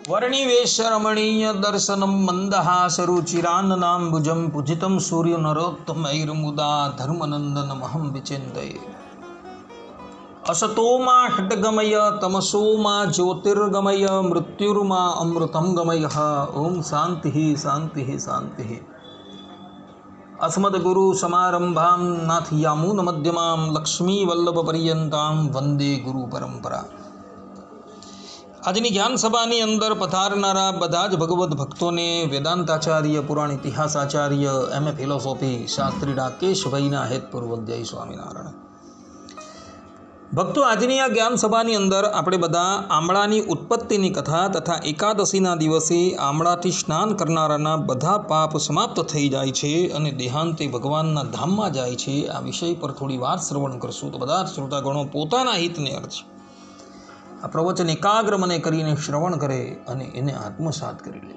वर्णिवेशरमणीय दर्शनं मन्दहासरुचिरान्नाम्बुजं पूजितं सूर्यनरोत्तमैर्मुदा धर्मनन्दनमहं विचिन्तये। असतो मा षड्गमय तमसो मा ज्योतिर्गमय मृत्युर्मा अमृतं गमय। ओम शांति शांति शांति। अस्मद्गुरुसमारम्भां नाथयामुनमध्यमां लक्ष्मीवल्लभपर्यन्तां वंदे गुरुपरंपरा। આજની જ્ઞાન સભાની અંદર પધારનારા બધા જ ભગવદ્ ભક્તોને વેદાંતાચાર્ય, પુરાણ ઇતિહાસાચાર્ય, એમએ ફિલોસોફી શાસ્ત્રી રાકેશભાઈના હેતપૂર્વક જય સ્વામિનારાયણ. ભક્તો, આજની આ જ્ઞાન સભાની અંદર આપણે બધા આમળાની ઉત્પત્તિની કથા તથા એકાદશીના દિવસે આમળાથી સ્નાન કરનારાના બધા પાપ સમાપ્ત થઈ જાય છે અને દેહાંતે ભગવાનના ધામમાં જાય છે, આ વિષય પર થોડી વાર શ્રવણ કરશું. તો બધા શ્રોતાગણો પોતાના હિતને અર્થ આ પ્રવચન એકાગ્ર મને કરીને શ્રવણ કરે અને એને આત્મસાત કરી લે.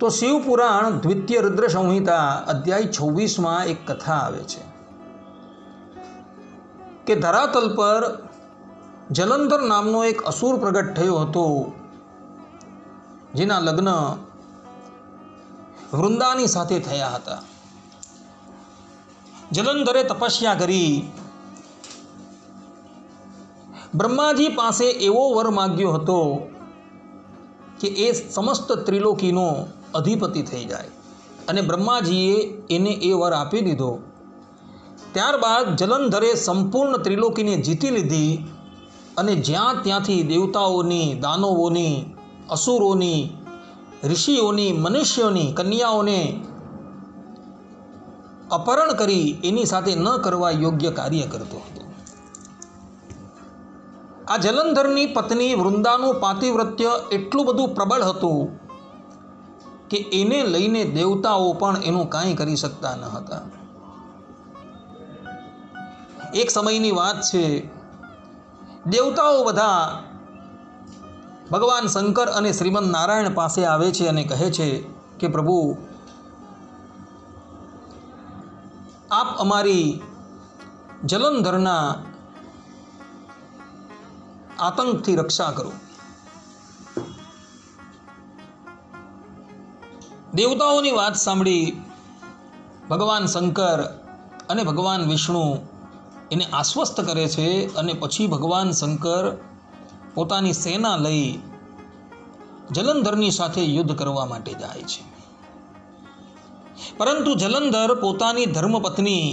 તો શિવપુરાણ દ્વિતીય રુદ્ર સંહિતા અધ્યાય 26માં એક કથા આવે છે કે ધરાતલ પર જલંધર નામનો એક અસુર પ્રગટ થયો હતો, જેના લગ્ન વૃંદાની સાથે થયા હતા. જલંધરે તપસ્યા કરી બ્રહ્માજી પાસે એવો વર માગ્યો હતો કે એ સમસ્ત ત્રિલોકીનો અધિપતિ થઈ જાય, અને બ્રહ્માજીએ એને એ વર આપી દીધો. ત્યારબાદ જલંધરે સંપૂર્ણ ત્રિલોકીને જીતી લીધી અને જ્યાં ત્યાંથી દેવતાઓની, દાનવોની, અસુરોની, ઋષિઓની, મનુષ્યોની કન્યાઓને અપહરણ કરી એની સાથે ન કરવા યોગ્ય કાર્ય કરતો હતો. આ જલંધરની પત્ની વૃંદાનું પાતિવ્રત્ય એટલું બધું પ્રબળ હતું કે એને લઈને દેવતાઓ પણ એનું કાંઈ કરી શકતા ન હતા. એક સમયની વાત છે, દેવતાઓ બધા ભગવાન શંકર અને શ્રીમદ નારાયણ પાસે આવે છે અને કહે છે કે પ્રભુ, આપ અમારી જલંધરના આતંકથી રક્ષા કરો. દેવતાઓની વાત સાંભળી ભગવાન શંકર અને ભગવાન વિષ્ણુ એને આશ્વસ્ત કરે છે અને પછી ભગવાન શંકર પોતાની સેના લઈ જલંધરની સાથે યુદ્ધ કરવા માટે જાય છે. પરંતુ જલંધર પોતાની ધર્મપત્ની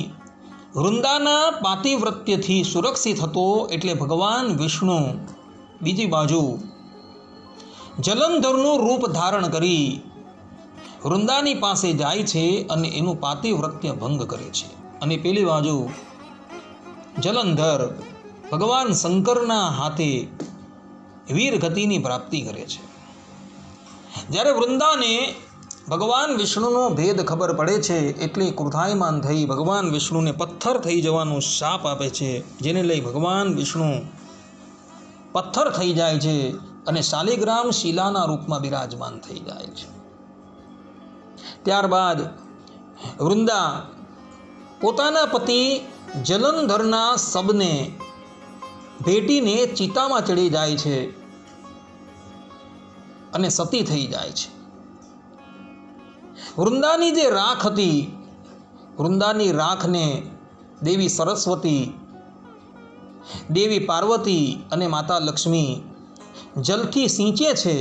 વૃંદાના પાતિવ્રત્યથી સુરક્ષિત હતો, એટલે ભગવાન વિષ્ણુ બીજી બાજુ જલંધરનું રૂપ ધારણ કરી વૃંદાની પાસે જાય છે અને એનું પાતિવ્રત્ય ભંગ કરે છે. અને પેલી બાજુ જલંધર ભગવાન શંકરના હાથે વીર ગતિની પ્રાપ્તિ કરે છે. જ્યારે વૃંદાને ભગવાન વિષ્ણુનો ભેદ ખબર પડે છે એટલે ક્રોધાયમાન થઈ ભગવાન વિષ્ણુને પથ્થર થઈ જવાનો શાપ આપે છે, જેને લઈ ભગવાન વિષ્ણુ પથ્થર થઈ જાય છે અને શાલિગ્રામ શિલાના રૂપમાં બિરાજમાન થઈ જાય છે. ત્યારબાદ વૃંદા પોતાના પતિ જલંધરના શબને ભેટીને ચિતામાં ચડી જાય છે અને સતી થઈ જાય છે. વૃંદાની જે રાખ હતી, વૃંદાની રાખને દેવી સરસ્વતી, દેવી પાર્વતી અને માતા લક્ષ્મી જલથી સિંચે છે,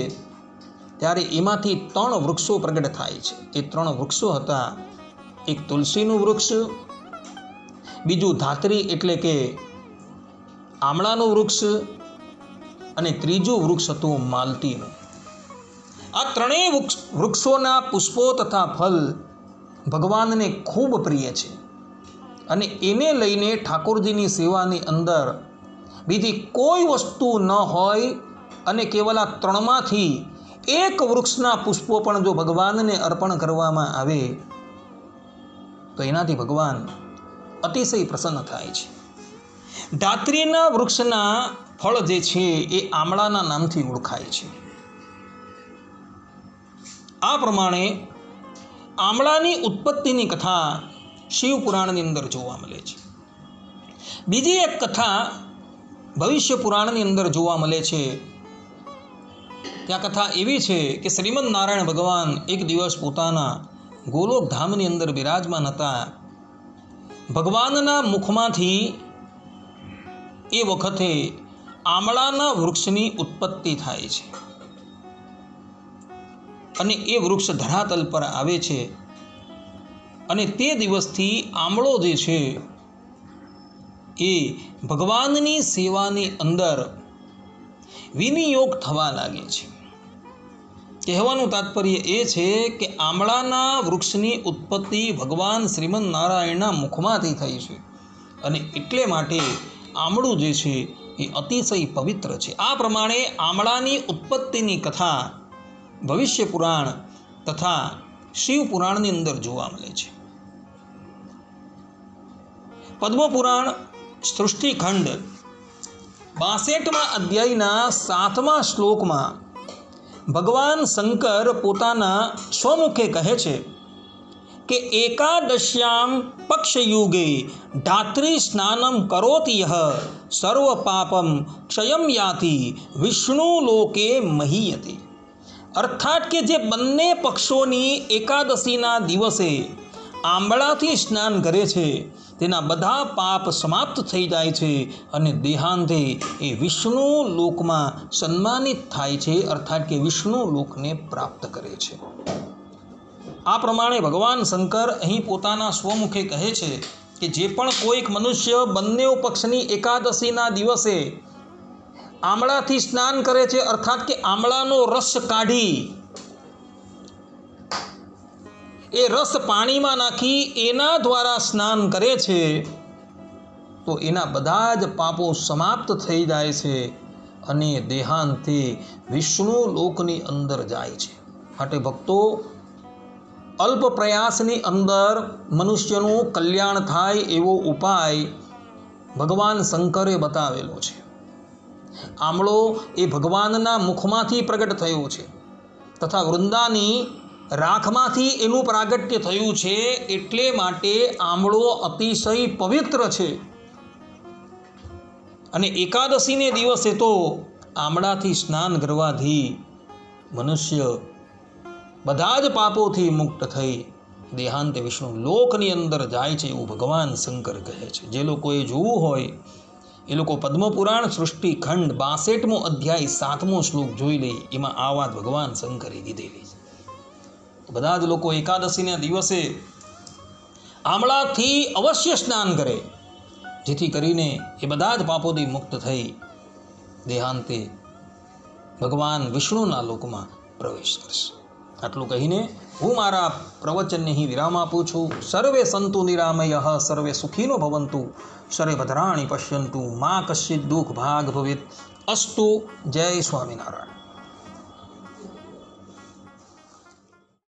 ત્યારે એમાંથી 3 વૃક્ષો પ્રગટ થાય છે. એ 3 વૃક્ષો હતા, એક તુલસીનું વૃક્ષ, બીજું ધાત્રી એટલે કે આમળાનું વૃક્ષ, અને ત્રીજું વૃક્ષ હતું માલતીનું. આ 3 વૃક્ષોના પુષ્પો તથા ફલ ભગવાનને ખૂબ પ્રિય છે, અને એને લઈને ઠાકોરજીની સેવાની અંદર બીજી કોઈ વસ્તુ ન હોય, અને કેવલ આ 3માંથી એક વૃક્ષના પુષ્પો પણ જો ભગવાનને અર્પણ કરવામાં આવે તો એનાથી ભગવાન અતિશય પ્રસન્ન થાય છે. ધાત્રીના વૃક્ષના ફળ જે છે એ આમળાના નામથી ઓળખાય છે. આ પ્રમાણે આમળાની ઉત્પત્તિની કથા શિવપુરાણની અંદર જોવા મળે છે. બીજી એક કથા ભવિષ્ય પુરાણની અંદર જોવા મળે છે ત્યાં કથા એવી છે કે શ્રીમદ નારાયણ ભગવાન એક દિવસ પોતાના ગોલોક ધામની અંદર બિરાજમાન હતા. ભગવાનના મુખમાંથી એ વખતે આમળાના વૃક્ષની ઉત્પત્તિ થાય છે અને એ વૃક્ષ ધરાતલ પર આવે છે અને તે દિવસથી આમળો જે છે એ ભગવાનની સેવાની અંદર વિનિયોગ થવા લાગે છે. કહેવાનું તાત્પર્ય એ છે કે આમળાના વૃક્ષની ઉત્પત્તિ ભગવાન શ્રીમદ નારાયણના મુખમાંથી થઈ છે અને એટલે માટે આમળું જે છે એ અતિશય પવિત્ર છે. આ પ્રમાણે આમળાની ઉત્પત્તિની કથા ભવિષ્ય પુરાણ તથા શિવ પુરાણની અંદર જોવા મળે છે. પદ્મપુરાણ સૃષ્ટિખંડ 62મા અધ્યાયના 7મા શ્લોકમાં ભગવાન શંકર પોતાના સ્વમુખે કહે છે કે એકાદશ્યામ પક્ષયુગે ધાત્રી સ્નાનમ કરોતિ યહ સર્વ પાપમ ક્ષયમ યાતિ વિષ્ણુ લોકે મહીયતે. અર્થાત કે જે બંને પક્ષોની એકાદશીના દિવસે આંબળાથી સ્નાન કરે છે તેના બધા પાપ સમાપ્ત થઈ જાય છે અને દેહાંતે એ વિષ્ણુ લોકમાં સન્માનિત થાય છે, અર્થાત કે વિષ્ણુ લોકને પ્રાપ્ત કરે છે. આ પ્રમાણે ભગવાન શંકર અહીં પોતાના સ્વમુખે કહે છે કે જે પણ કોઈક મનુષ્ય બંને પક્ષની એકાદશીના દિવસે આમળાથી સ્નાન કરે છે, અર્થાત કે આમળાનો રસ કાઢી એ રસ પાણીમાં નાખી એના દ્વારા સ્નાન કરે છે તો એના બધા જ પાપો સમાપ્ત થઈ જાય છે અને દેહાંતે વિષ્ણુ લોકની અંદર જાય છે. માટે ભક્તો, અલ્પ પ્રયાસની અંદર મનુષ્યનું કલ્યાણ થાય એવો ઉપાય ભગવાન શંકરે બતાવેલો છે. આમળો એ ભગવાનના મુખમાંથી પ્રગટ થયો છે તથા વૃંદાની રાખમાંથી એનું પ્રાગટ્ય થયું છે, એટલે માટે આમળો અતિશય પવિત્ર છે. અને એકાદશીને દિવસે તો આમળાથી સ્નાન કરવાથી મનુષ્ય બધા જ પાપોથી મુક્ત થઈ દેહાંતે વિષ્ણુ લોકની અંદર જાય છે એવું ભગવાન શંકર કહે છે. જે લોકોએ જોવું હોય એ લોકો પદ્મપુરાણ સૃષ્ટિખંડ 62મો અધ્યાય 7મો શ્લોક જોઈ લે. એમાં આ વાત ભગવાન શંકરે દીધેલી છે. બધા જ લોકો એકાદશીના દિવસે આમળાથી અવશ્ય સ્નાન કરે, જેથી કરીને એ બધા જ પાપોથી મુક્ત થઈ દેહાંતે ભગવાન વિષ્ણુના લોકમાં પ્રવેશ કરશે. આટલું કહીને હું મારા પ્રવચનને અહીં વિરામ આપું છું. સર્વે સંતુ નિરામયઃ, સર્વે સુખીનો ભવંતુ, સર્વે ભદ્રાણિ પશ્યન્તુ, મા કશ્ચિદ દુઃખ ભાગ ભવેત. અસ્તુ. જય સ્વામિનારાયણ.